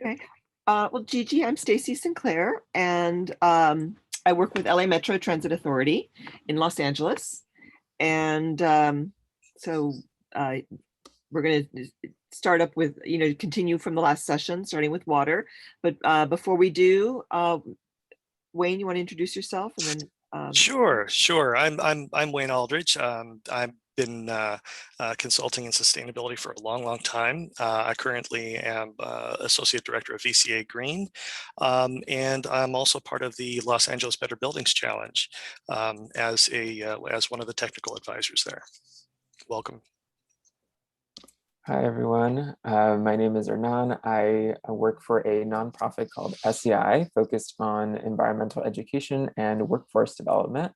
Okay. Well, Gigi, I'm Stacy Sinclair, and I work with LA Metro Transit Authority in Los Angeles. And so uh, we're going to start up with, continue from the last session, starting with water. But before we do, Wayne, you want to introduce yourself and then Sure. I'm Wayne Alldredge. I've been consulting in sustainability for a long time. I currently am Associate Director of VCA Green, and I'm also part of the Los Angeles Better Buildings Challenge as one of the technical advisors there. Welcome. Hi, everyone. My name is Hernán. I work for a nonprofit called SEI, focused on environmental education and workforce development.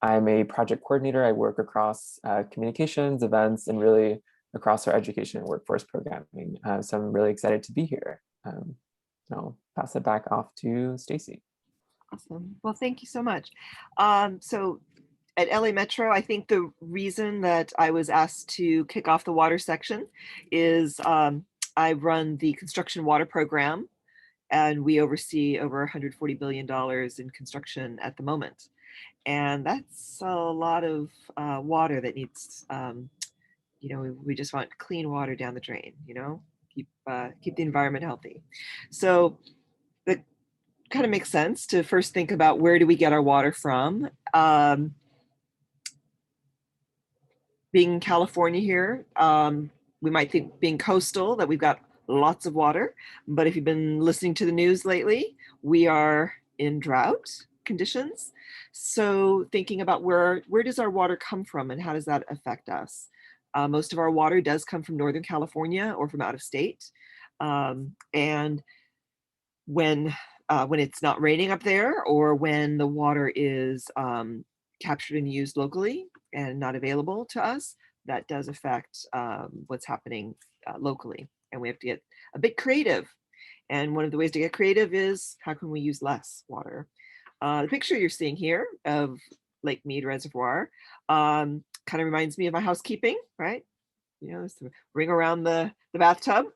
I'm a project coordinator. I work across communications, events, and really across our education and workforce programming. So I'm really excited to be here. I'll pass it back off to Stacy. Awesome. Well, thank you so much. So at LA Metro, I think the reason that I was asked to kick off the water section is I run the construction water program, and we oversee over $140 billion in construction at the moment. And that's a lot of water that needs, we just want clean water down the drain, keep the environment healthy. So that kind of makes sense to first think about, where do we get our water from? Being in California here, we might think, being coastal, that we've got lots of water. But if you've been listening to the news lately, we are in drought conditions. So thinking about where does our water come from and how does that affect us? Most of our water does come from Northern California or from out of state. And when it's not raining up there, or when the water is captured and used locally and not available to us, that does affect what's happening locally. And we have to get a bit creative. And one of the ways to get creative is, how can we use less water? The picture you're seeing here of Lake Mead Reservoir kind of reminds me of my housekeeping, right? It's the ring around the bathtub.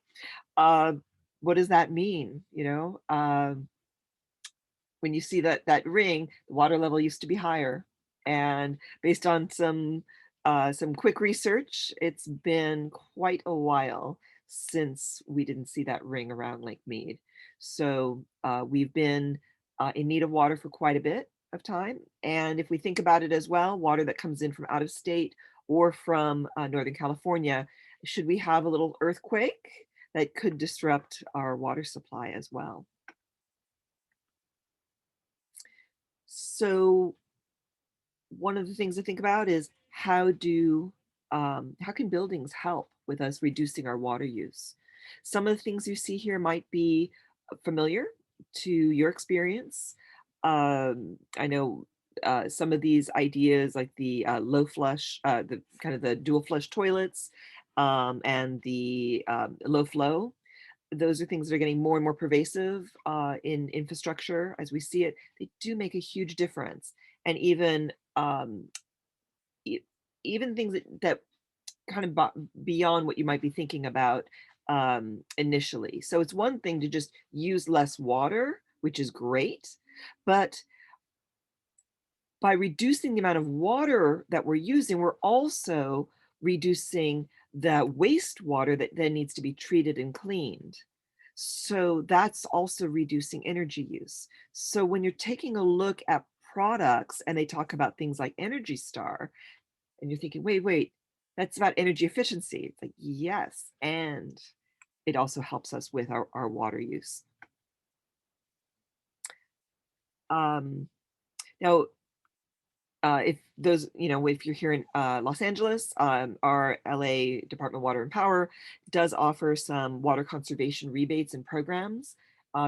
What does that mean? When you see that ring, the water level used to be higher. And based on some quick research, it's been quite a while since we didn't see that ring around Lake Mead. So we've been in need of water for quite a bit of time. And if we think about it as well, water that comes in from out of state or from Northern California, should we have a little earthquake, that could disrupt our water supply as well. So one of the things to think about is, how can buildings help with us reducing our water use? Some of the things you see here might be familiar to your experience. I know some of these ideas, like the low flush, the kind of the dual flush toilets, and the low flow. Those are things that are getting more and more pervasive in infrastructure as we see it. They do make a huge difference. And even even things that kind of beyond what you might be thinking about initially. So it's one thing to just use less water, which is great, but by reducing the amount of water that we're using, we're also reducing the wastewater that then needs to be treated and cleaned. So that's also reducing energy use. So when you're taking a look at products and they talk about things like Energy Star, and you're thinking, wait, that's about energy efficiency. It's like, yes, and it also helps us with our water use. Now, if you're here in Los Angeles, our LA Department of Water and Power does offer some water conservation rebates and programs.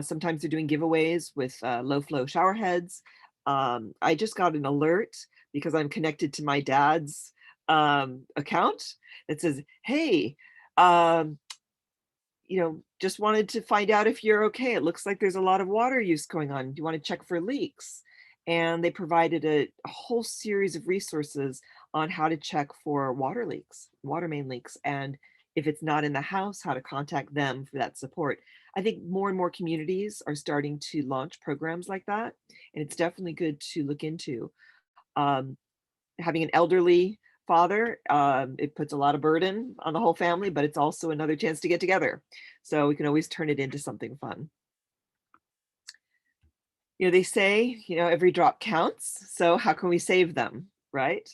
Sometimes they're doing giveaways with low flow shower heads. I just got an alert because I'm connected to my dad's account that says, hey, just wanted to find out if you're okay. It looks like there's a lot of water use going on. Do you want to check for leaks? And they provided a whole series of resources on how to check for water leaks, water main leaks. And If it's not in the house, how to contact them for that support. I think more and more communities are starting to launch programs like that, and it's definitely good to look into. Um, Having an elderly father, it puts a lot of burden on the whole family, but it's also another chance to get together. So we can always turn it into something fun. They say, every drop counts. So how can we save them, right?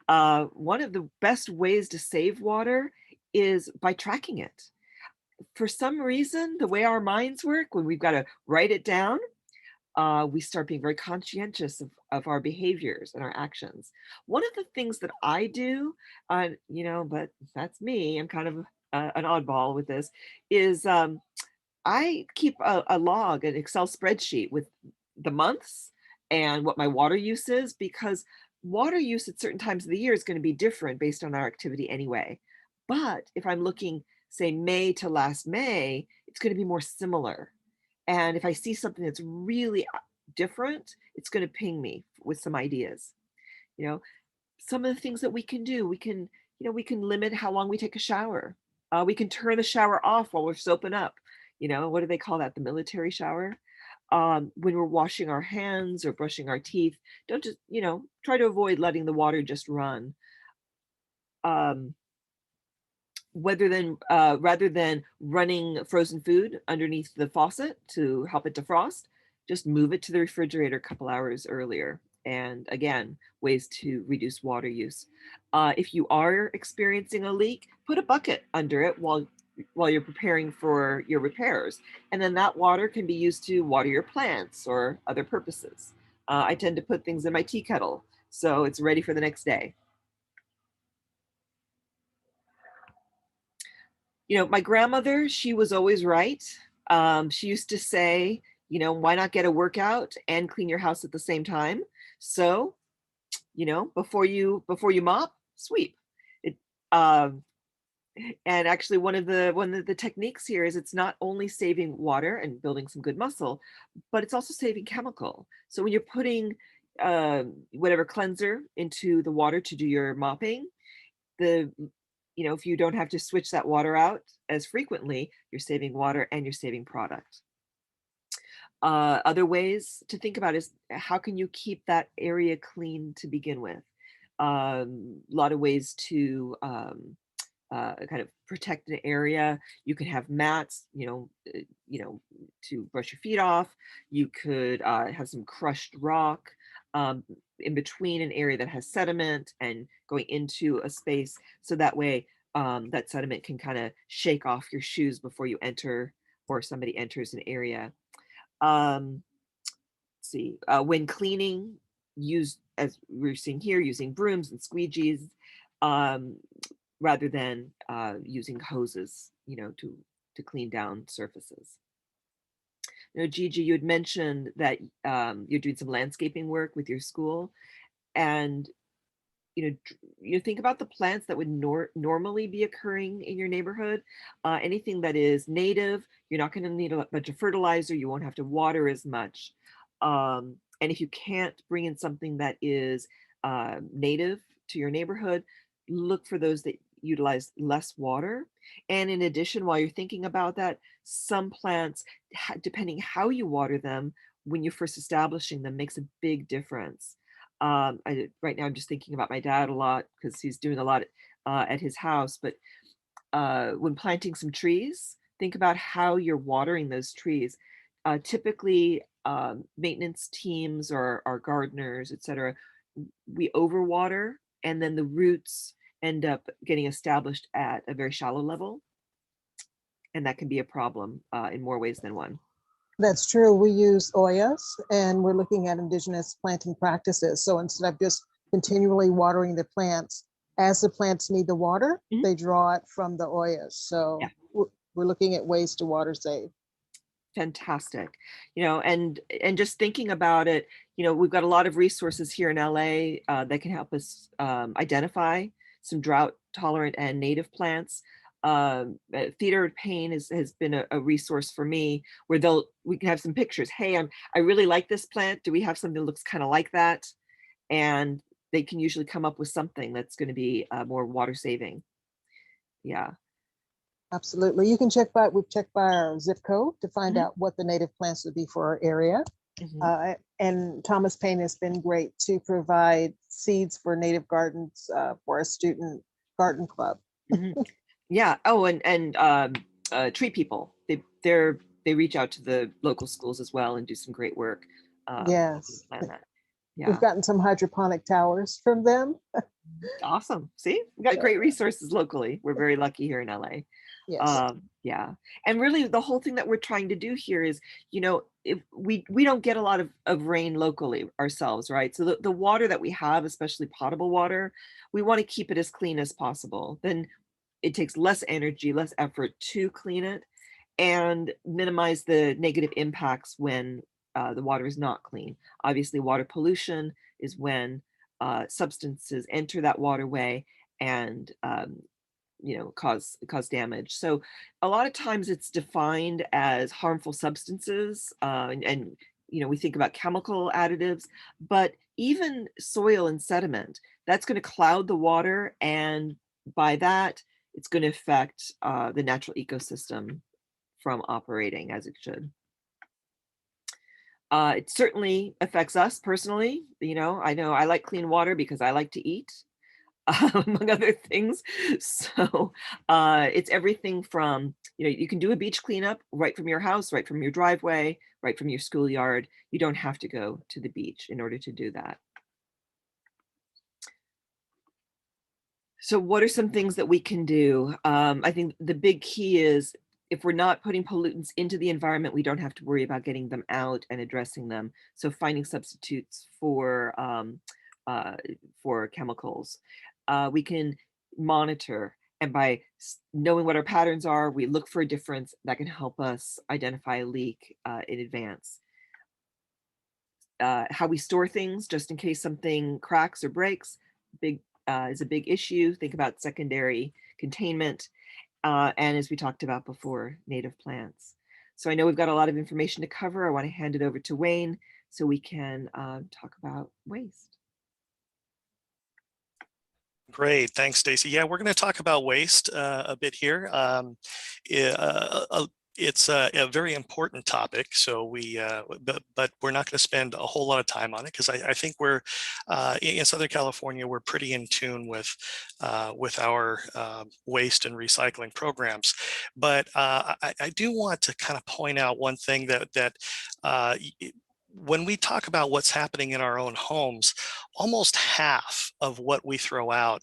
One of the best ways to save water is by tracking it. For some reason, the way our minds work, when we've got to write it down, we start being very conscientious of our behaviors and our actions. One of the things that I do, but that's me, I'm kind of an oddball with this, is I keep a log, an Excel spreadsheet with the months and what my water use is, because water use at certain times of the year is going to be different based on our activity anyway. But if I'm looking, say, May to last May, it's going to be more similar. And if I see something that's really different, it's going to ping me with some ideas. Some of the things that we can do, we can limit how long we take a shower. We can turn the shower off while we're soaping up. What do they call that? The military shower. When we're washing our hands or brushing our teeth, don't just, try to avoid letting the water just run. Rather than running frozen food underneath the faucet to help it defrost, just move it to the refrigerator a couple hours earlier. And again, ways to reduce water use. If you are experiencing a leak, put a bucket under it while you're preparing for your repairs. And then that water can be used to water your plants or other purposes. I tend to put things in my tea kettle so it's ready for the next day. My grandmother, she was always right. She used to say, why not get a workout and clean your house at the same time? So, before you mop, sweep. It, and actually, one of the techniques here is it's not only saving water and building some good muscle, but it's also saving chemical. So when you're putting whatever cleanser into the water to do your mopping, if you don't have to switch that water out as frequently, you're saving water and you're saving product. Other ways to think about is how can you keep that area clean to begin with? A lot of ways to kind of protect an area. You can have mats, to brush your feet off. You could have some crushed rock in between an area that has sediment and going into a space, so that way that sediment can kind of shake off your shoes before you enter or somebody enters an area. Let's see, when cleaning, use, as we're seeing here, using brooms and squeegees rather than using hoses, to clean down surfaces. Gigi, you had mentioned that you're doing some landscaping work with your school, and you think about the plants that would normally be occurring in your neighborhood. Anything that is native, you're not going to need a bunch of fertilizer. You won't have to water as much. And if you can't bring in something that is native to your neighborhood, look for those that utilize less water. And in addition, while you're thinking about that, some plants, depending how you water them when you're first establishing them, makes a big difference. Right now I'm just thinking about my dad a lot because he's doing a lot at his house, but when planting some trees, think about how you're watering those trees. Typically maintenance teams or our gardeners, etc., we overwater, and then the roots end up getting established at a very shallow level, and that can be a problem in more ways than one. That's true. We use Oyas, and we're looking at indigenous planting practices. So instead of just continually watering the plants, as the plants need the water, they draw it from the Oyas. So we're looking at ways to water save. Fantastic. And just thinking about it, we've got a lot of resources here in LA that can help us identify some drought tolerant and native plants. Theater of Pain has been a resource for me, where we can have some pictures. Hey, I really like this plant. Do we have something that looks kind of like that? And they can usually come up with something that's going to be more water saving. Yeah. Absolutely. You can we've checked by our zip code to find out what the native plants would be for our area. And Thomas Paine has been great to provide seeds for native gardens for our student garden club. Yeah. Oh, and tree people. They reach out to the local schools as well and do some great work. Yes. Plan that. Yeah. We've gotten some hydroponic towers from them. Awesome. See, we got great resources locally. We're very lucky here in LA. Yes. Yeah. And really the whole thing that we're trying to do here is, if we don't get a lot of rain locally ourselves, right? So the water that we have, especially potable water, we want to keep it as clean as possible. Then it takes less energy, less effort to clean it and minimize the negative impacts when the water is not clean. Obviously, water pollution is when substances enter that waterway and cause damage. So a lot of times it's defined as harmful substances, and we think about chemical additives, but even soil and sediment, that's going to cloud the water, and by that it's going to affect the natural ecosystem from operating as it should. It certainly affects us personally. I know I like clean water because I like to eat, among other things. So it's everything from, you can do a beach cleanup right from your house, right from your driveway, right from your schoolyard. You don't have to go to the beach in order to do that. So what are some things that we can do? I think the big key is, if we're not putting pollutants into the environment, we don't have to worry about getting them out and addressing them. So finding substitutes for chemicals. We can monitor, and by knowing what our patterns are, we look for a difference that can help us identify a leak in advance. How we store things, just in case something cracks or breaks, is a big issue. Think about secondary containment. And as we talked about before, native plants. So I know we've got a lot of information to cover. I want to hand it over to Wayne so we can talk about waste. Great, thanks, Stacy. Yeah, we're going to talk about waste a bit here. It's a very important topic, so but we're not going to spend a whole lot of time on it, because I think we're in Southern California, we're pretty in tune with our waste and recycling programs. But I do want to kind of point out one thing that when we talk about what's happening in our own homes, almost half of what we throw out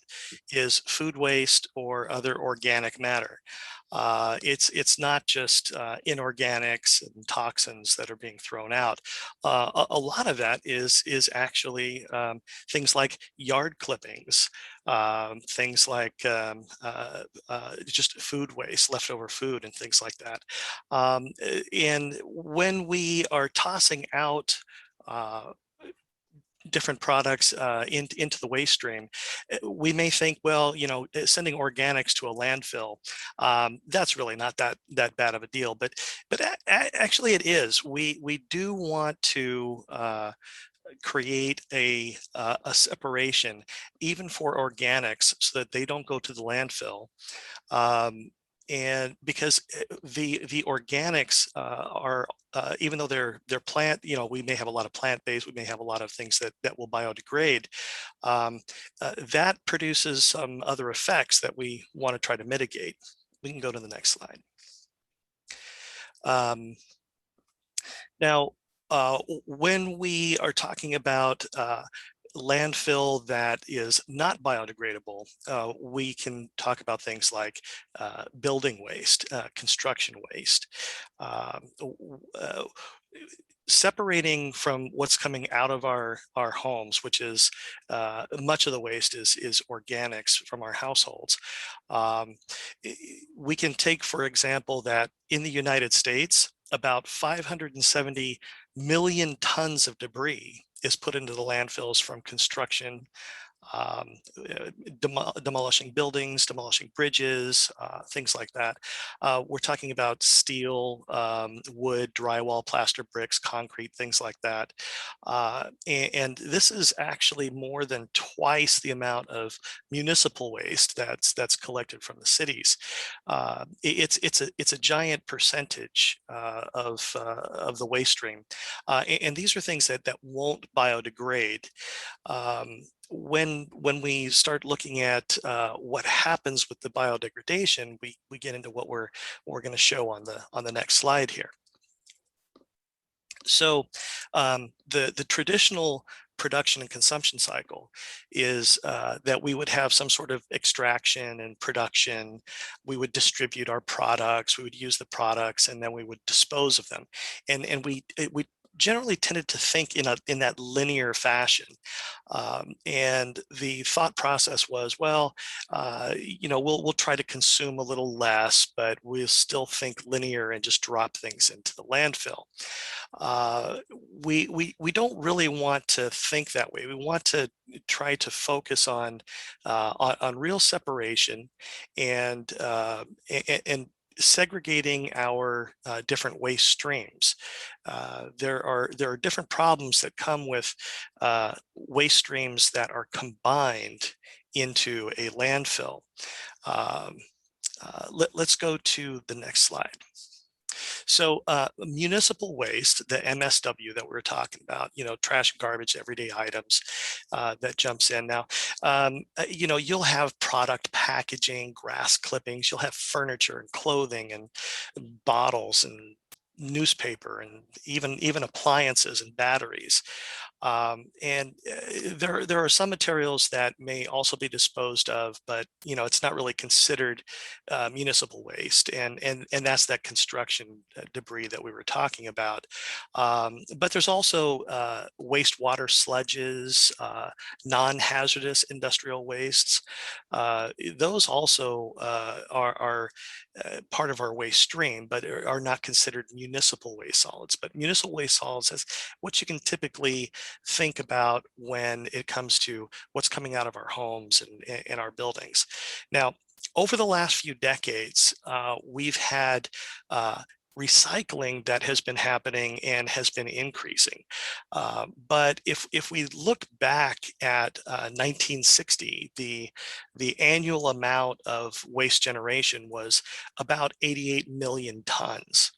is food waste or other organic matter. It's not just inorganics and toxins that are being thrown out. A lot of that is actually things like yard clippings, things like just food waste, leftover food, and things like that. And when we are tossing out different products into the waste stream, we may think, well, sending organics to a landfill, that's really not that bad of a deal. But actually it is. We do want to create a separation even for organics, so that they don't go to the landfill. And because the organics are, even though they're plant, we may have a lot of plant-based, we may have a lot of things that will biodegrade, that produces some other effects that we want to try to mitigate. We can go to the next slide. Now, when we are talking about landfill that is not biodegradable, we can talk about things like building waste, construction waste, separating from what's coming out of our homes, which is much of the waste is organics from our households. We can take, for example, that in the United States, about 570 million tons of debris is put into the landfills from construction demolishing buildings, demolishing bridges, things like that. We're talking about steel, wood, drywall, plaster bricks, concrete, things like that. And this is actually more than twice the amount of municipal waste that's collected from the cities. It's a giant percentage of the waste stream, and these are things that won't biodegrade. When we start looking at what happens with the biodegradation, we get into what we're going to show on the next slide here. So the traditional production and consumption cycle is that we would have some sort of extraction and production. We would distribute our products, we would use the products, and then we would dispose of them. And we generally tended to think in that linear fashion. And the thought process was, well, we'll try to consume a little less, but we'll still think linear and just drop things into the landfill. We don't really want to think that way. We want to try to focus on real separation and segregating our different waste streams. There are different problems that come with waste streams that are combined into a landfill. Let's go to the next slide. So municipal waste, the MSW that we were talking about, trash and garbage, everyday items, that jumps in now. You'll have product packaging, grass clippings, you'll have furniture and clothing and bottles and newspaper and even appliances and batteries. There are some materials that may also be disposed of, but it's not really considered municipal waste, and that's that construction debris that we were talking about. But there's also wastewater sludges, non-hazardous industrial wastes. Those also are part of our waste stream, but are not considered municipal waste solids. But municipal waste solids is what you can typically think about when it comes to what's coming out of our homes and our buildings. Now, over the last few decades, we've had recycling that has been happening and has been increasing. But if we look back at 1960, the annual amount of waste generation was about 88 million tons.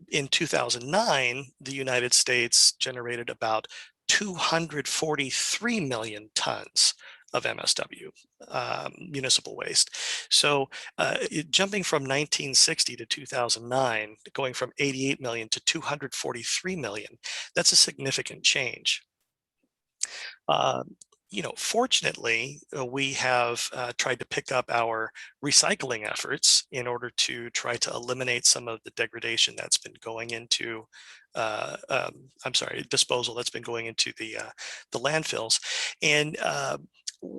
In 2009, the United States generated about 243 million tons of MSW, municipal waste. So jumping from 1960 to 2009, going from 88 million to 243 million, that's a significant change. Fortunately, we have tried to pick up our recycling efforts in order to try to eliminate some of the degradation that's been going into, disposal that's been going into the landfills. And in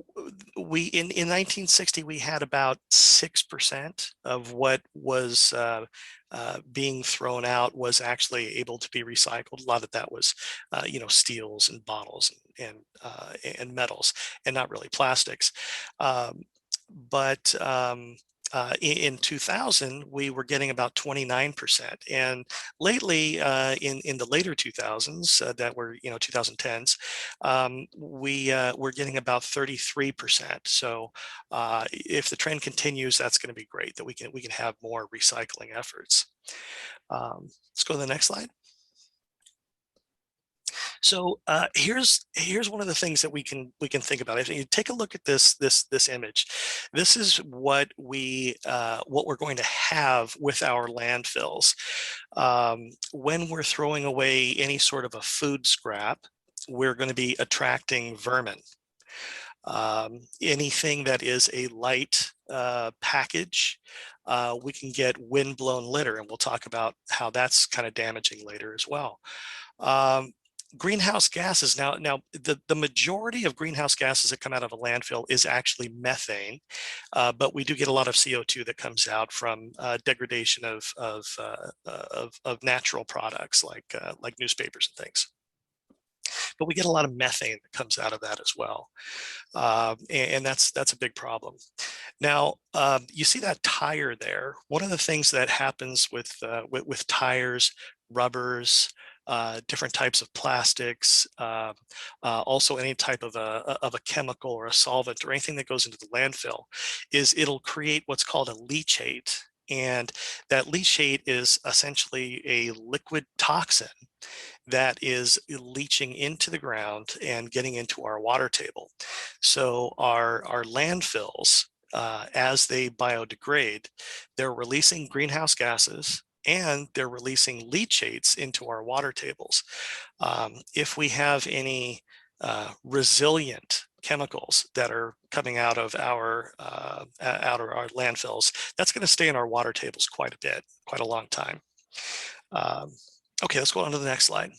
1960, we had about 6% of what was being thrown out was actually able to be recycled. A lot of that was, steels and bottles and metals, and not really plastics. But in 2000, we were getting about 29%. And lately, in the later 2000s, that were 2010s, we're getting about 33%. So if the trend continues, that's going to be great. That we can have more recycling efforts. Let's go to the next slide. So here's one of the things that we can think about. If you take a look at this image, this is what we're going to have with our landfills when we're throwing away any sort of a food scrap. We're going to be attracting vermin. Anything that is a light package, we can get wind-blown litter, and we'll talk about how that's kind of damaging later as well. Greenhouse gases. Now the majority of greenhouse gases that come out of a landfill is actually methane, but we do get a lot of CO2 that comes out from degradation of natural products like newspapers and things. but we get a lot of methane that comes out of that as well. And that's a big problem. Now, you see that tire there. One of the things that happens with tires, rubbers, different types of plastics, also any type of a chemical or a solvent or anything that goes into the landfill, is it'll create what's called a leachate. And that leachate is essentially a liquid toxin that is leaching into the ground and getting into our water table. So our landfills, as they biodegrade, they're releasing greenhouse gases and they're releasing leachates into our water tables. If we have any resilient chemicals that are coming out of our landfills, that's going to stay in our water tables quite a bit, quite a long time. Okay, let's go on to the next slide.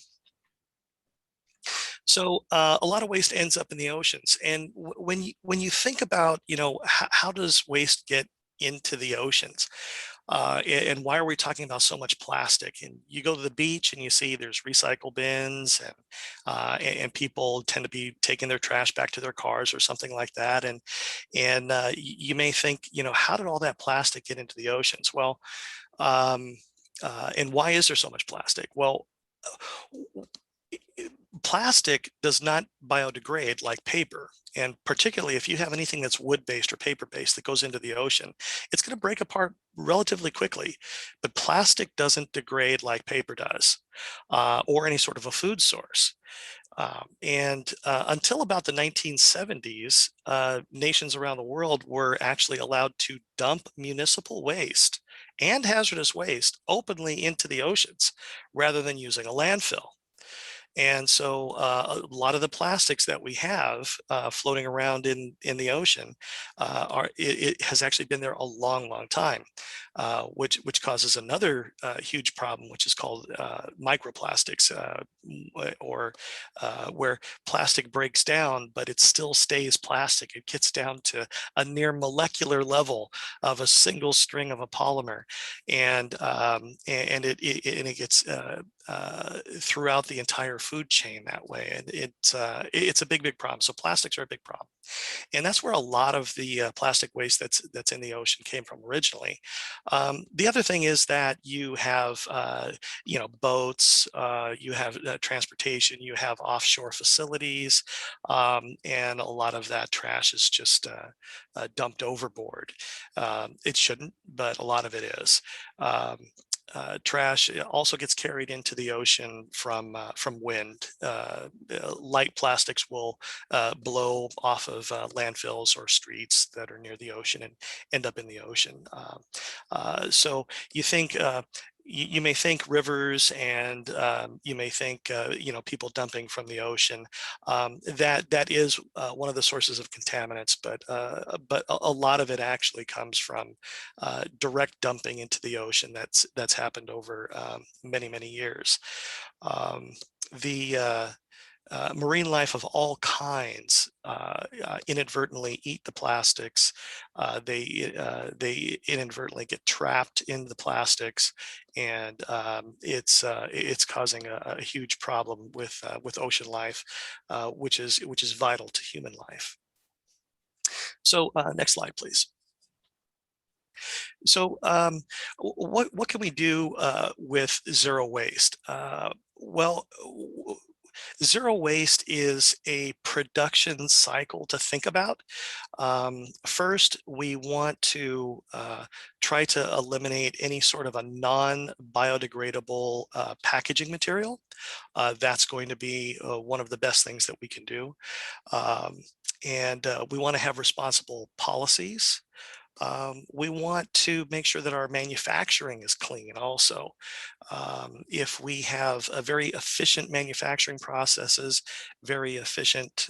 So a lot of waste ends up in the oceans, and when you think about, how does waste get into the oceans? And why are we talking about so much plastic? And you go to the beach and you see there's recycle bins, and people tend to be taking their trash back to their cars or something like that. And you may think, how did all that plastic get into the oceans? Well, and why is there so much plastic? Well, plastic does not biodegrade like paper. And particularly if you have anything that's wood-based or paper-based that goes into the ocean, it's going to break apart relatively quickly. But plastic doesn't degrade like paper does, or any sort of a food source. Until about the 1970s, nations around the world were actually allowed to dump municipal waste and hazardous waste openly into the oceans rather than using a landfill. And so a lot of the plastics that we have floating around in the ocean, it has actually been there a long, long time, which causes another huge problem, which is called microplastics, or where plastic breaks down, but it still stays plastic. It gets down to a near molecular level of a single string of a polymer, and it gets throughout the entire food chain that way, and it's a big problem. So plastics are a big problem, and that's where a lot of the plastic waste that's in the ocean came from originally. The other thing is that you have boats, you have transportation, you have offshore facilities, and a lot of that trash is just dumped overboard. It shouldn't, but a lot of it is. Trash also gets carried into the ocean from wind. Light plastics will blow off of landfills or streets that are near the ocean and end up in the ocean. So you think you may think rivers, and you may think people dumping from the ocean. That is one of the sources of contaminants, but a lot of it actually comes from direct dumping into the ocean that's happened over many years. Marine life of all kinds inadvertently eat the plastics. They inadvertently get trapped in the plastics, and it's causing a huge problem with ocean life, which is vital to human life. So next slide, please. So what can we do with zero waste? Well, zero waste is a production cycle to think about. First, we want to try to eliminate any sort of a non-biodegradable packaging material. That's going to be one of the best things that we can do. And we want to have responsible policies. We want to make sure that our manufacturing is clean also. If we have a very efficient manufacturing processes, very efficient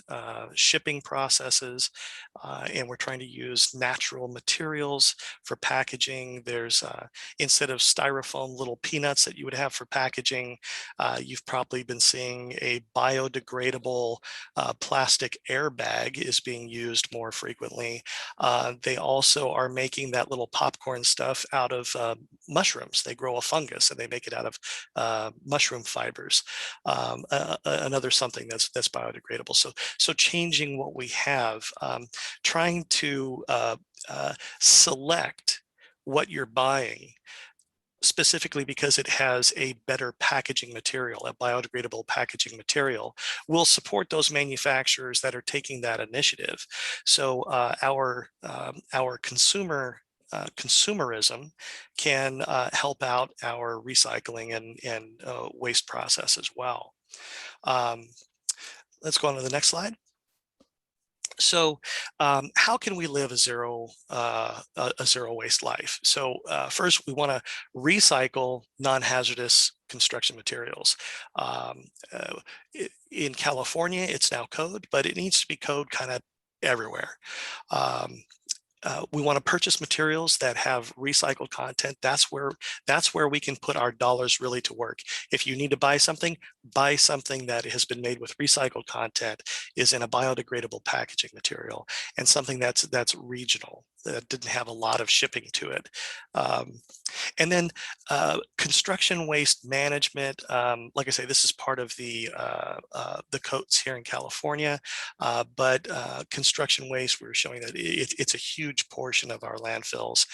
shipping processes, and we're trying to use natural materials for packaging, there's instead of styrofoam little peanuts that you would have for packaging, you've probably been seeing a biodegradable plastic airbag is being used more frequently. They also are making that little popcorn stuff out of mushrooms. They grow a fungus and they make it out of mushroom fibers. Another something that's biodegradable. So changing what we have, trying to select what you're buying specifically because it has a better packaging material, a biodegradable packaging material, will support those manufacturers that are taking that initiative. So our consumerism can help out our recycling and waste process as well. Let's go on to the next slide. So how can we live a zero waste life? So first, we want to recycle non-hazardous construction materials. In California, it's now code, but it needs to be code kind of everywhere. We want to purchase materials that have recycled content. That's where we can put our dollars really to work. If you need to buy something that has been made with recycled content, is in a biodegradable packaging material, and something that's regional, that didn't have a lot of shipping to it. And then construction waste management. Like I say, this is part of the codes here in California, but construction waste, we're showing that it's a huge portion of our landfills,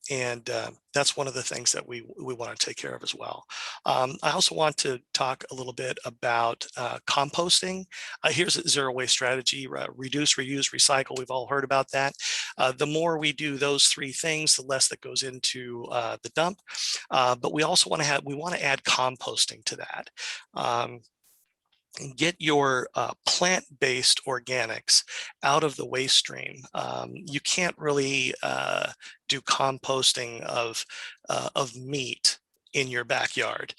and that's one of the things that we want to take care of as well. I also want to talk a little bit about composting. Here's a zero waste strategy: reduce, reuse, recycle. We've all heard about that. The more we do those three things, the less that goes into the dump. But we also want to add composting to that. And get your plant-based organics out of the waste stream. You can't really do composting of meat in your backyard.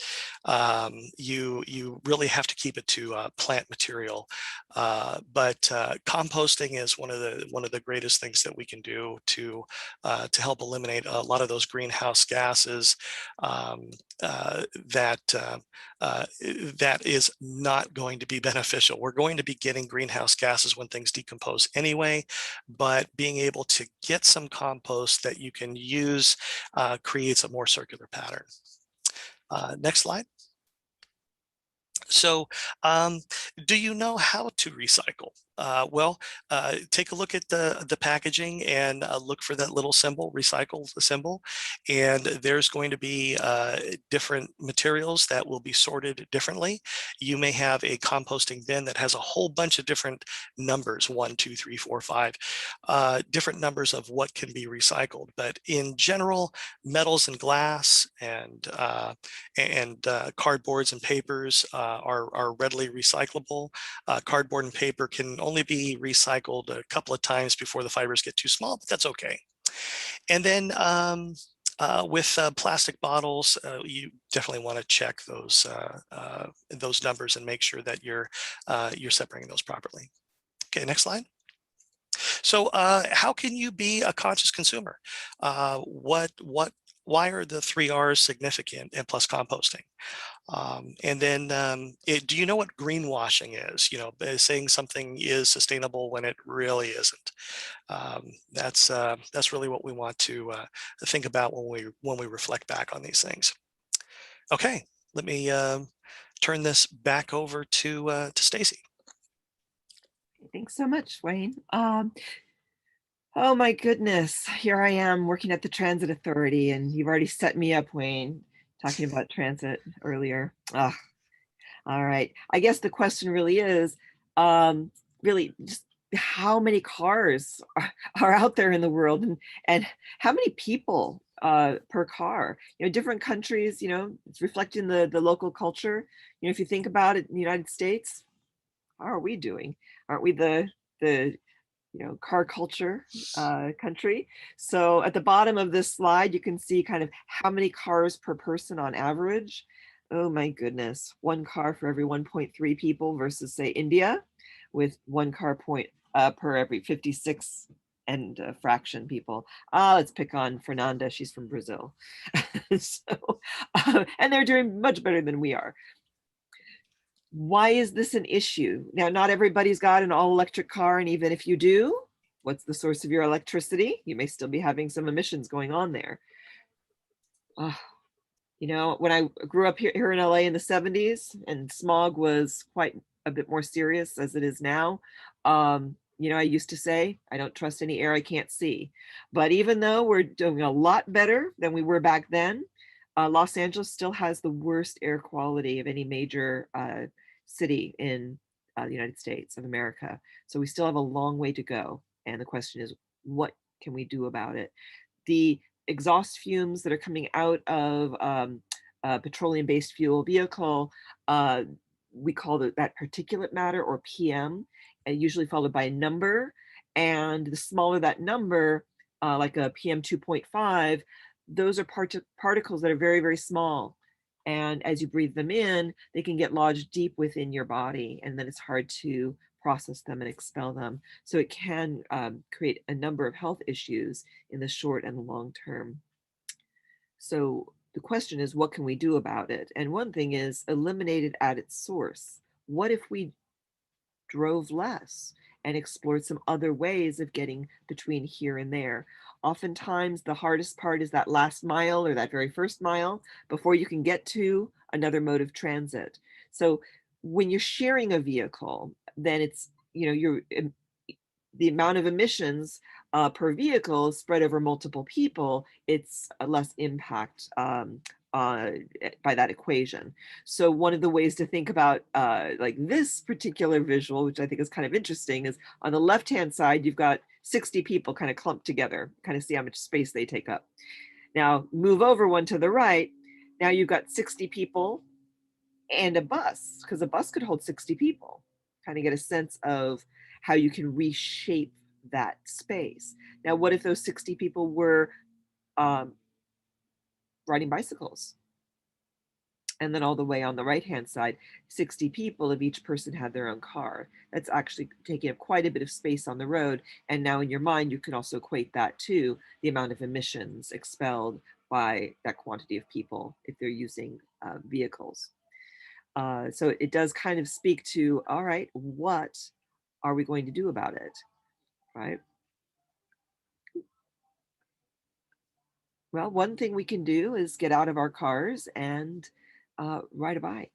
You really have to keep it to plant material. But composting is one of the greatest things that we can do to help eliminate a lot of those greenhouse gases that is not going to be beneficial. We're going to be getting greenhouse gases when things decompose anyway, but being able to get some compost that you can use creates a more circular pattern. Next slide. So do you know how to recycle? Well, take a look at the packaging and look for that little symbol, recycle symbol. And there's going to be different materials that will be sorted differently. You may have a composting bin that has a whole bunch of different numbers, 1, 2, 3, 4, 5, different numbers of what can be recycled. But in general, metals and glass and cardboards and papers are readily recyclable. Cardboard and paper can only be recycled a couple of times before the fibers get too small, but that's okay. And then with plastic bottles, you definitely want to check those numbers and make sure that you're separating those properly. Okay, next slide. So how can you be a conscious consumer? Why are the 3 R's significant, and plus composting? And then do you know what greenwashing is? You know, saying something is sustainable when it really isn't. That's really what we want to think about when we reflect back on these things. Okay, let me turn this back over to Stacy. Thanks so much, Wayne. Oh my goodness, here I am working at the Transit Authority, and you've already set me up, Wayne, talking about transit earlier. All right, I guess the question really is, really just how many cars are out there in the world, and how many people per car? You know, different countries, you know, it's reflecting the local culture. You know, if you think about it in the United States, how are we doing? Aren't we the you know, car culture country? So at the bottom of this slide, you can see kind of how many cars per person on average. Oh my goodness, 1 car for every 1.3 people versus say India with 1 car per every 56 and fraction people. Let's pick on Fernanda, she's from Brazil. So, and they're doing much better than we are. Why is this an issue? Now, not everybody's got an all-electric car, and even if you do, What's the source of your electricity? You may still be having some emissions going on there. You know, when I grew up here in LA in the 70s, and smog was quite a bit more serious as it is now, you know, I used to say, I don't trust any air I can't see. But even though we're doing a lot better than we were back then, Los Angeles still has the worst air quality of any major city in the United States of America. So we still have a long way to go. And the question is, what can we do about it? The exhaust fumes that are coming out of a petroleum-based fuel vehicle, we call that particulate matter, or PM, usually followed by a number. And the smaller that number, like a PM 2.5, those are particles that are very, very small. And as you breathe them in, they can get lodged deep within your body, and then it's hard to process them and expel them. So it can create a number of health issues in the short and the long term. So the question is, what can we do about it? And one thing is eliminate it at its source. What if we drove less and explored some other ways of getting between here and there? Oftentimes the hardest part is that last mile, or that very first mile, before you can get to another mode of transit. So when you're sharing a vehicle, then it's, you know, the amount of emissions per vehicle spread over multiple people, it's a less impact by that equation. So one of the ways to think about like this particular visual, which I think is kind of interesting, is on the left-hand side, you've got 60 people kind of clumped together, kind of see how much space they take up. Now move over one to the right. Now you've got 60 people and a bus, because a bus could hold 60 people. Kind of get a sense of how you can reshape that space. Now, what if those 60 people were riding bicycles? And then all the way on the right-hand side, 60 people, if each person had their own car. That's actually taking up quite a bit of space on the road. And now in your mind, you can also equate that to the amount of emissions expelled by that quantity of people if they're using vehicles. So it does kind of speak to, all right, what are we going to do about it, right? Well, one thing we can do is get out of our cars and ride a bike.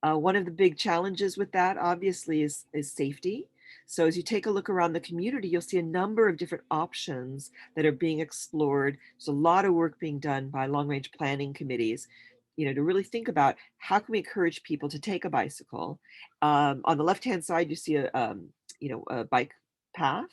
One of the big challenges with that, obviously, is safety. So as you take a look around the community, you'll see a number of different options that are being explored. There's a lot of work being done by long-range planning committees, you know, to really think about how can we encourage people to take a bicycle. On the left-hand side, you see you know, a bike path.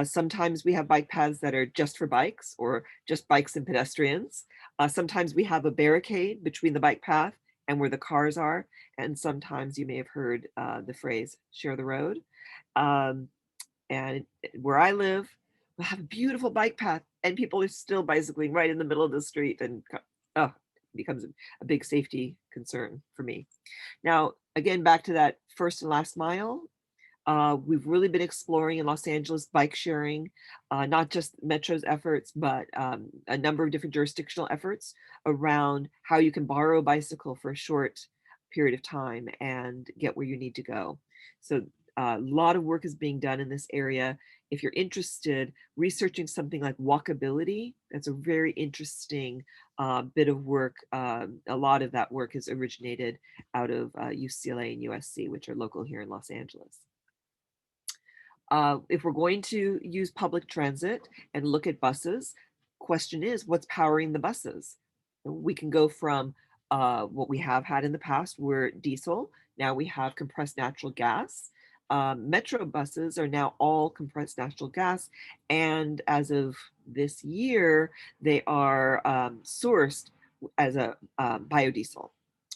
Sometimes we have bike paths that are just for bikes, or just bikes and pedestrians. Sometimes we have a barricade between the bike path and where the cars are. And sometimes you may have heard the phrase share the road. And where I live, we have a beautiful bike path and people are still bicycling right in the middle of the street, and it becomes a big safety concern for me. Now, again, back to that first and last mile. We've really been exploring in Los Angeles bike sharing, not just Metro's efforts, but a number of different jurisdictional efforts around how you can borrow a bicycle for a short period of time and get where you need to go. So a lot of work is being done in this area. If you're interested, researching something like walkability, that's a very interesting bit of work. A lot of that work has originated out of UCLA and USC, which are local here in Los Angeles. If we're going to use public transit and look at buses, question is, what's powering the buses? We can go from what we have had in the past were diesel. Now we have compressed natural gas. Metro buses are now all compressed natural gas. And as of this year, they are sourced as a biodiesel,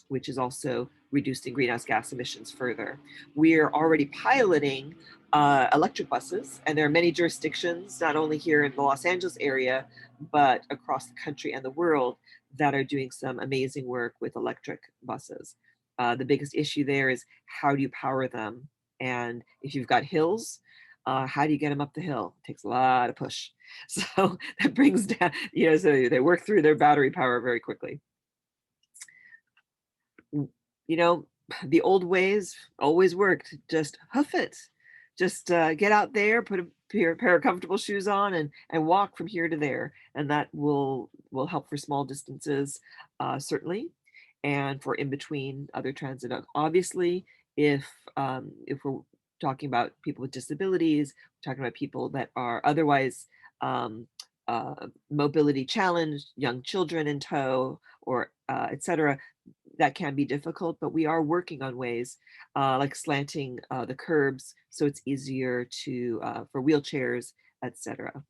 which is also reducing greenhouse gas emissions further. We're already piloting electric buses, and there are many jurisdictions, not only here in the Los Angeles area, but across the country and the world, that are doing some amazing work with electric buses. The biggest issue there is, how do you power them? And if you've got hills, how do you get them up the hill? It takes a lot of push. So that brings down, you know, so they work through their battery power very quickly. You know, the old ways always worked. Just hoof it. just get out there, put a pair of comfortable shoes on, and walk from here to there, and that will help for small distances, certainly, and for in between other transit. Obviously, if we're talking about people with disabilities, we're talking about people that are otherwise mobility challenged, young children in tow, or etc., that can be difficult, but we are working on ways like slanting the curbs so it's easier to for wheelchairs, etc.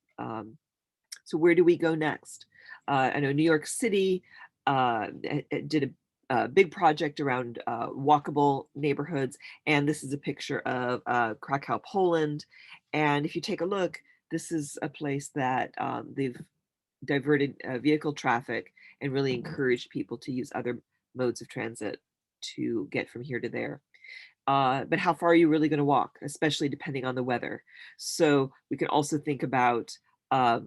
So where do we go next? I know New York City did a big project around walkable neighborhoods, and this is a picture of Krakow, Poland. And if you take a look, this is a place that they've diverted vehicle traffic and really encouraged people to use other modes of transit to get from here to there. But how far are you really going to walk, especially depending on the weather? So we can also think about what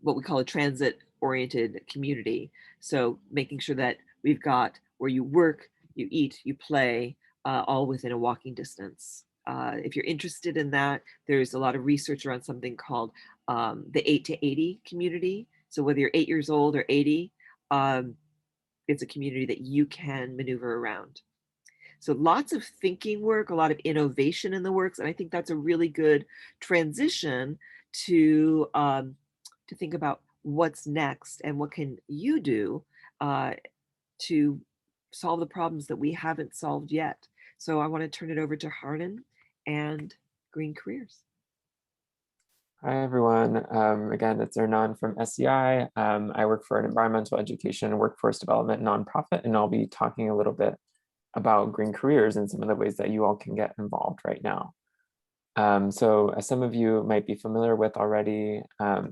we call a transit-oriented community. So making sure that we've got where you work, you eat, you play, all within a walking distance. If you're interested in that, there's a lot of research around something called the 8 to 80 community. So whether you're 8 years old or 80, it's a community that you can maneuver around. So lots of thinking work, a lot of innovation in the works, and I think that's a really good transition to think about what's next and what can you do to solve the problems that we haven't solved yet. So I want to turn it over to Hernán and Green Careers. Hi, everyone. Again, it's Hernán from SEI. I work for an environmental education and workforce development nonprofit, and I'll be talking a little bit about green careers and some of the ways that you all can get involved right now. So as some of you might be familiar with already,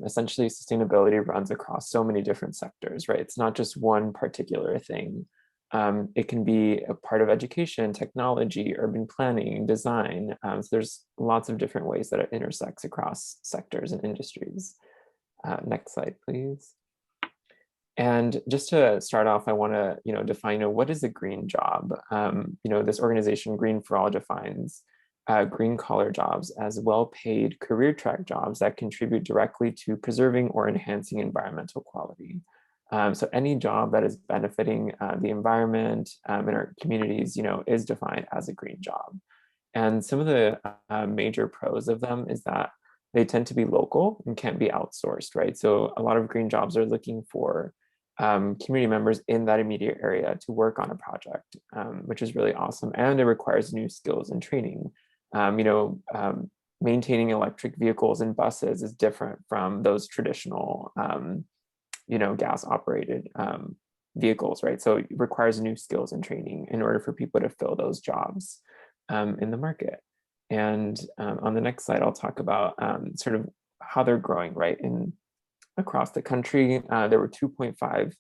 essentially sustainability runs across so many different sectors, right? It's not just one particular thing. It can be a part of education, technology, urban planning, design. So there's lots of different ways that it intersects across sectors and industries. Next slide, please. And just to start off, I want to define what is a green job. This organization, Green for All, defines green collar jobs as well-paid career track jobs that contribute directly to preserving or enhancing environmental quality. So any job that is benefiting the environment in our communities, is defined as a green job. And some of the major pros of them is that they tend to be local and can't be outsourced, right? So a lot of green jobs are looking for community members in that immediate area to work on a project, which is really awesome. And it requires new skills and training. Maintaining electric vehicles and buses is different from those traditional, gas operated vehicles, right? So it requires new skills and training in order for people to fill those jobs in the market. And on the next slide, I'll talk about sort of how they're growing, right? Across the country, there were 2.5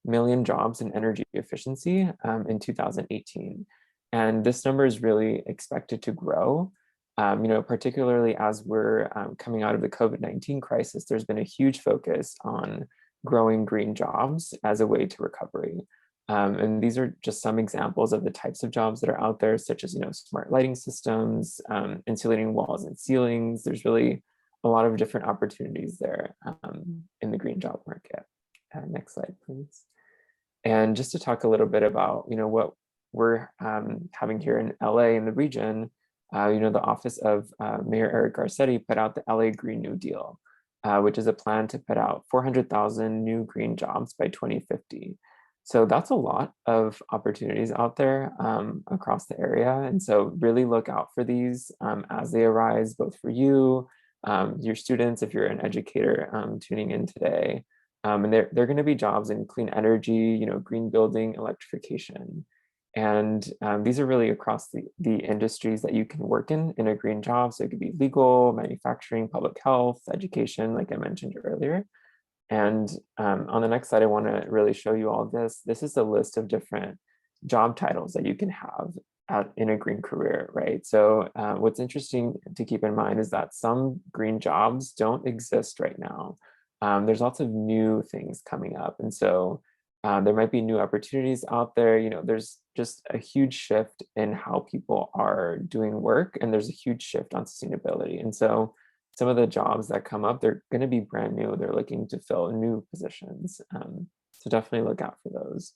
million jobs in energy efficiency in 2018. And this number is really expected to grow, particularly as we're coming out of the COVID-19 crisis. There's been a huge focus on growing green jobs as a way to recovery. And these are just some examples of the types of jobs that are out there, such as smart lighting systems, insulating walls and ceilings. There's really a lot of different opportunities there in the green job market. Next slide, please. And just to talk a little bit about what we're having here in LA in the region, the office of Mayor Eric Garcetti put out the LA Green New Deal, which is a plan to put out 400,000 new green jobs by 2050. So that's a lot of opportunities out there across the area. And so really look out for these as they arise, both for you, your students, if you're an educator tuning in today. And they're going to be jobs in clean energy, green building, electrification. And these are really across the industries that you can work in a green job. So it could be legal, manufacturing, public health, education, like I mentioned earlier. And on the next slide, I want to really show you all this. This is a list of different job titles that you can have in a green career, right? So what's interesting to keep in mind is that some green jobs don't exist right now. There's lots of new things coming up. And so There might be new opportunities out there. You know, there's just a huge shift in how people are doing work, and there's a huge shift on sustainability. And so some of the jobs that come up, they're going to be brand new. They're looking to fill new positions. So definitely look out for those.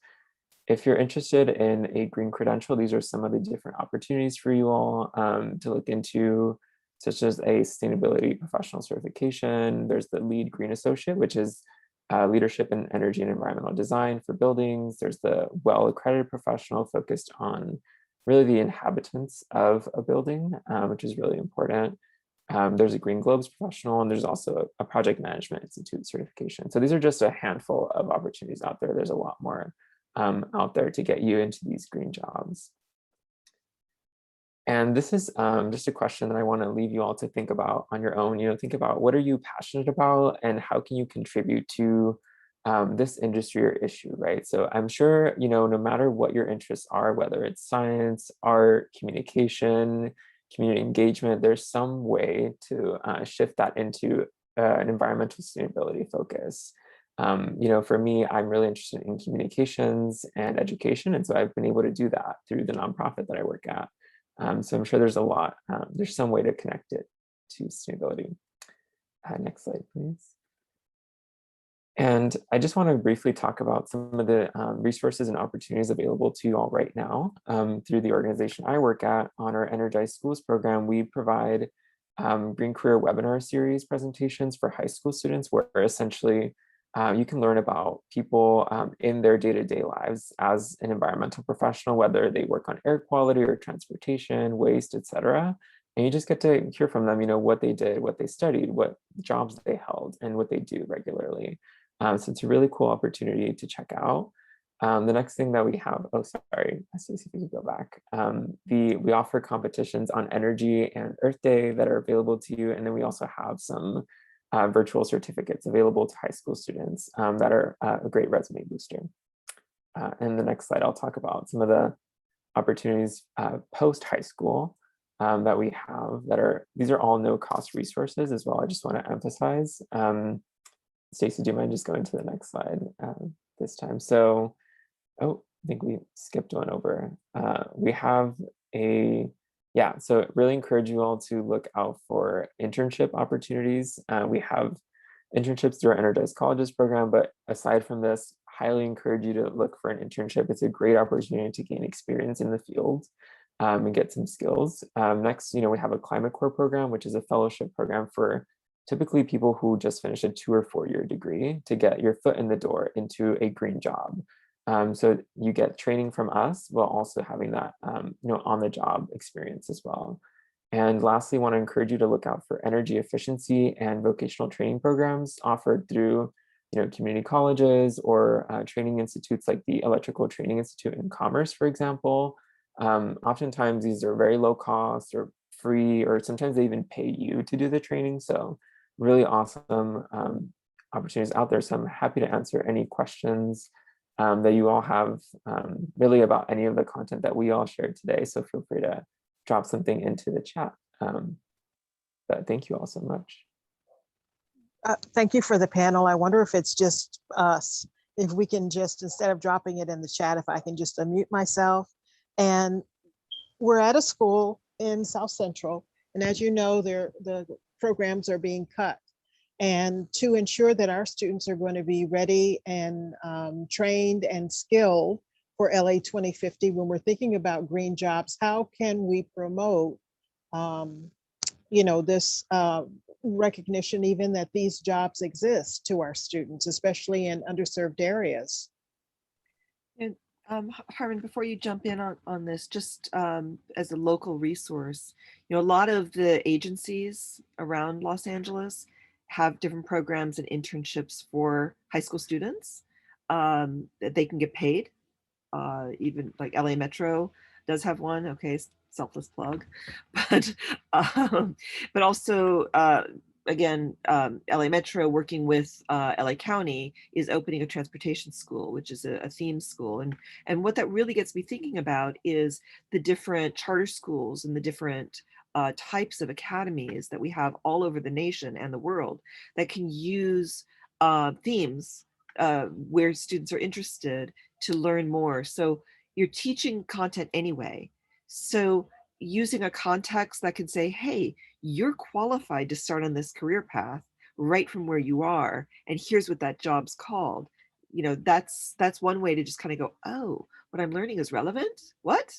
If you're interested in a green credential, these are some of the different opportunities for you all to look into, such as a sustainability professional certification. There's the LEED Green Associate, which is leadership in energy and environmental design for buildings. There's the well-accredited professional focused on really the inhabitants of a building, which is really important. There's a Green Globes professional, and there's also a project management institute certification. So these are just a handful of opportunities out there. There's a lot more out there to get you into these green jobs. And this is just a question that I want to leave you all to think about on your own. You know, think about, what are you passionate about and how can you contribute to this industry or issue, right? So I'm sure, you know, no matter what your interests are, whether it's science, art, communication, community engagement, there's some way to shift that into an environmental sustainability focus. You know, for me, I'm really interested in communications and education. And so I've been able to do that through the nonprofit that I work at. So I'm sure there's a lot, there's some way to connect it to sustainability. Next slide, please. And I just want to briefly talk about some of the resources and opportunities available to you all right now. Through the organization I work at, on our Energized Schools program, we provide Green Career webinar series presentations for high school students, where essentially you can learn about people in their day-to-day lives as an environmental professional, whether they work on air quality or transportation, waste, etc. And you just get to hear from them, you know, what they did, what they studied, what jobs they held, and what they do regularly. So it's a really cool opportunity to check out. The next thing that we have, oh, sorry, Stacy, if you could go back. We offer competitions on Energy and Earth Day that are available to you. And then we also have some virtual certificates available to high school students that are a great resume booster. And the next slide, I'll talk about some of the opportunities post high school that we have these are all no cost resources as well. I just want to emphasize. Stacy, do you mind just going to the next slide this time? So, oh, I think we skipped one over. We have so really encourage you all to look out for internship opportunities. We have internships through our Energized Colleges program, but aside from this, highly encourage you to look for an internship. It's a great opportunity to gain experience in the field and get some skills. Next, you know, we have a Climate Corps program, which is a fellowship program for typically people who just finished a 2 or 4 year degree to get your foot in the door into a green job. So you get training from us while also having that you know, on the job experience as well. And lastly, want to encourage you to look out for energy efficiency and vocational training programs offered through, you know, community colleges or training institutes like the Electrical Training Institute in Commerce, for example. Oftentimes these are very low cost or free, or sometimes they even pay you to do the training. So really awesome opportunities out there. So I'm happy to answer any questions that you all have really about any of the content that we all shared today. So feel free to drop something into the chat. But thank you all so much. Thank you for the panel. I wonder if it's just us, if we can just, instead of dropping it in the chat, if I can just unmute myself. And we're at a school in South Central, and as you know, the programs are being cut. And to ensure that our students are going to be ready and trained and skilled for LA 2050, when we're thinking about green jobs, how can we promote, you know, this recognition even that these jobs exist to our students, especially in underserved areas? And Harmon, before you jump in on this, just as a local resource, you know, a lot of the agencies around Los Angeles have different programs and internships for high school students that they can get paid. Even like LA Metro does have one. Okay, selfless plug, but also again, LA Metro working with LA County is opening a transportation school, which is a theme school, and what that really gets me thinking about is the different charter schools and the different types of academies that we have all over the nation and the world that can use themes where students are interested to learn more. So you're teaching content anyway. So using a context that can say, hey, you're qualified to start on this career path right from where you are, and here's what that job's called. You know, that's one way to just kind of go, oh, what I'm learning is relevant. What?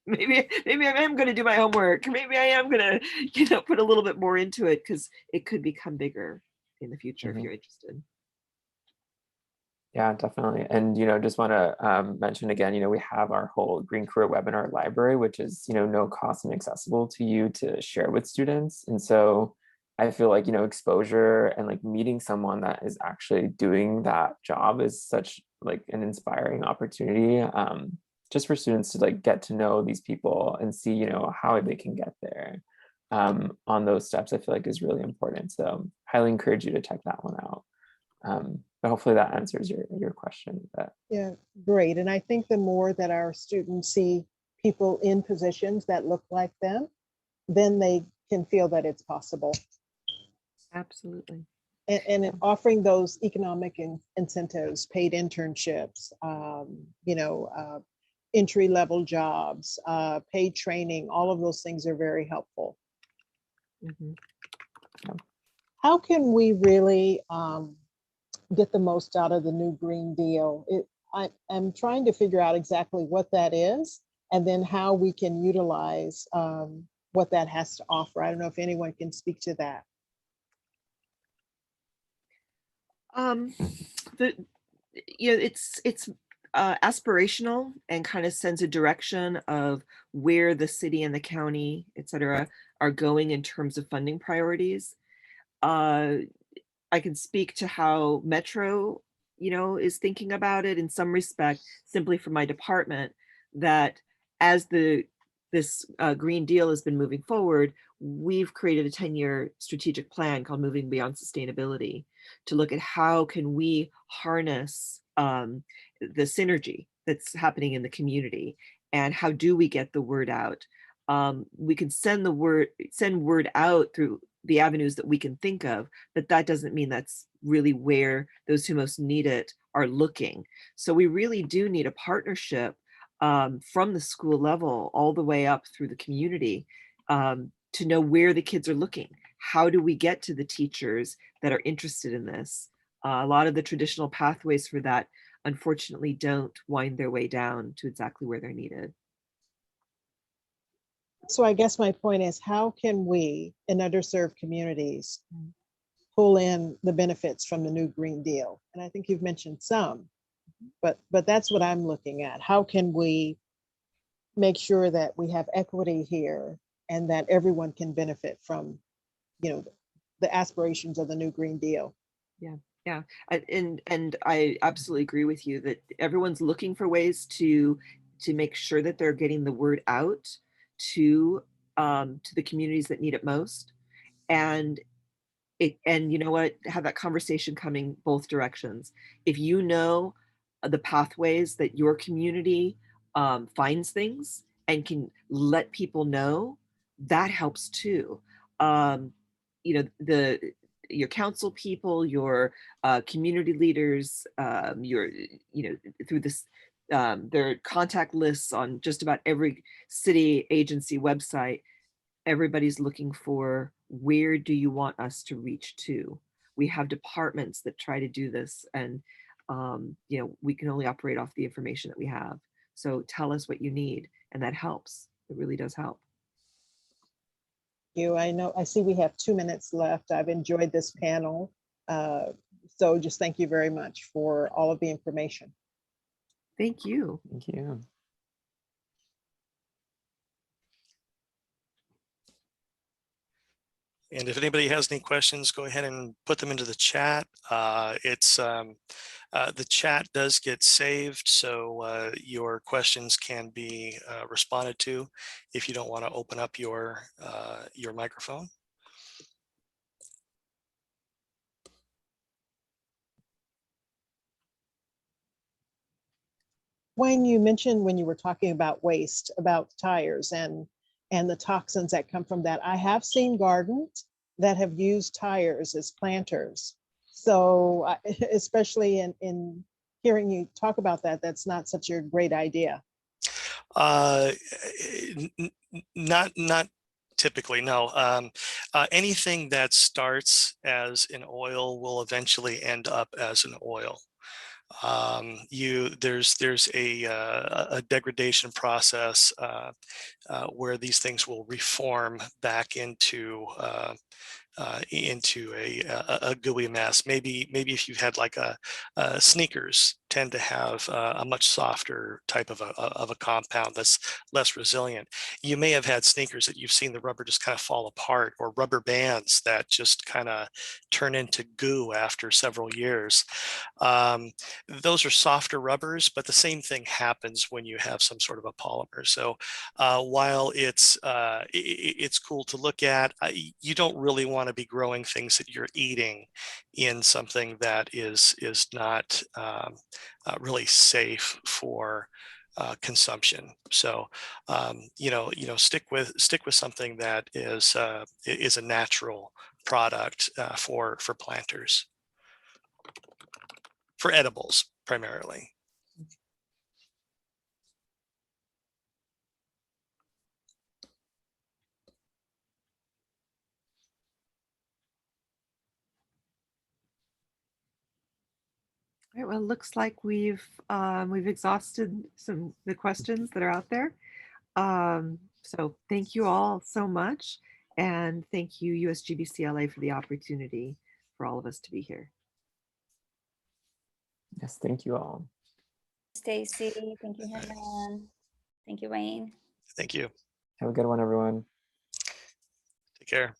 maybe I am going to do my homework. Maybe I am going to, put a little bit more into it, because it could become bigger in the future if you're interested. Yeah, definitely. And, just want to mention again, we have our whole Green Career webinar library, which is, no cost and accessible to you to share with students. And so I feel like, exposure and like meeting someone that is actually doing that job is such like an inspiring opportunity, just for students to like get to know these people and see, how they can get there on those steps. I feel like is really important. So highly encourage you to check that one out. But hopefully that answers your question. Yeah, great. And I think the more that our students see people in positions that look like them, then they can feel that it's possible. Absolutely. And offering those economic incentives, paid internships, entry-level jobs, paid training, all of those things are very helpful. How can we really get the most out of the new Green Deal? I'm trying to figure out exactly what that is, and then how we can utilize what that has to offer. I don't know if anyone can speak to that. It's aspirational and kind of sends a direction of where the city and the county, et cetera, are going in terms of funding priorities. I can speak to how Metro, is thinking about it in some respect, simply from my department, that as this Green Deal has been moving forward, we've created a 10-year strategic plan called Moving Beyond Sustainability to look at how can we harness the synergy that's happening in the community, and how do we get the word out. We can send word out through the avenues that we can think of, but that doesn't mean that's really where those who most need it are looking. So we really do need a partnership from the school level all the way up through the community to know where the kids are looking. How do we get to the teachers that are interested in this? A lot of the traditional pathways for that, unfortunately, don't wind their way down to exactly where they're needed. So I guess my point is, how can we in underserved communities pull in the benefits from the new Green Deal? And I think you've mentioned some, but that's what I'm looking at. How can we make sure that we have equity here and that everyone can benefit from, the aspirations of the new Green Deal? Yeah. And I absolutely agree with you that everyone's looking for ways to make sure that they're getting the word out to the communities that need it most. And you know what, have that conversation coming both directions. If you know the pathways that your community finds things and can let people know, that helps too. Your council people, your community leaders, through this, there are contact lists on just about every city agency website. Everybody's looking for, where do you want us to reach to? We have departments that try to do this, and we can only operate off the information that we have. So tell us what you need, and that helps. It really does help. I see we have 2 minutes left. I've enjoyed this panel. So just thank you very much for all of the information. Thank you. Thank you. And if anybody has any questions, go ahead and put them into the chat. The chat does get saved, so your questions can be responded to if you don't want to open up your microphone. Wayne, you mentioned when you were talking about waste, about tires and the toxins that come from that. I have seen gardens that have used tires as planters So especially in hearing you talk about that, that's not such a great idea. Not typically, no. Anything that starts as an oil will eventually end up as an oil. There's a degradation process where these things will reform back into a gooey mess. Maybe if you had like sneakers tend to have a much softer type of a compound that's less resilient. You may have had sneakers that you've seen the rubber just kind of fall apart, or rubber bands that just kind of turn into goo after several years. Those are softer rubbers, but the same thing happens when you have some sort of a polymer. So while it's cool to look at, you don't really want to be growing things that you're eating in something that is not really safe for consumption. So stick with something that is a natural product for planters, for edibles primarily. All right, well, it looks like we've exhausted the questions that are out there. So thank you all so much, and thank you USGBC-LA for the opportunity for all of us to be here. Yes, thank you all. Stacy, thank you, Hernán. Thank you, Wayne. Thank you. Have a good one, everyone. Take care.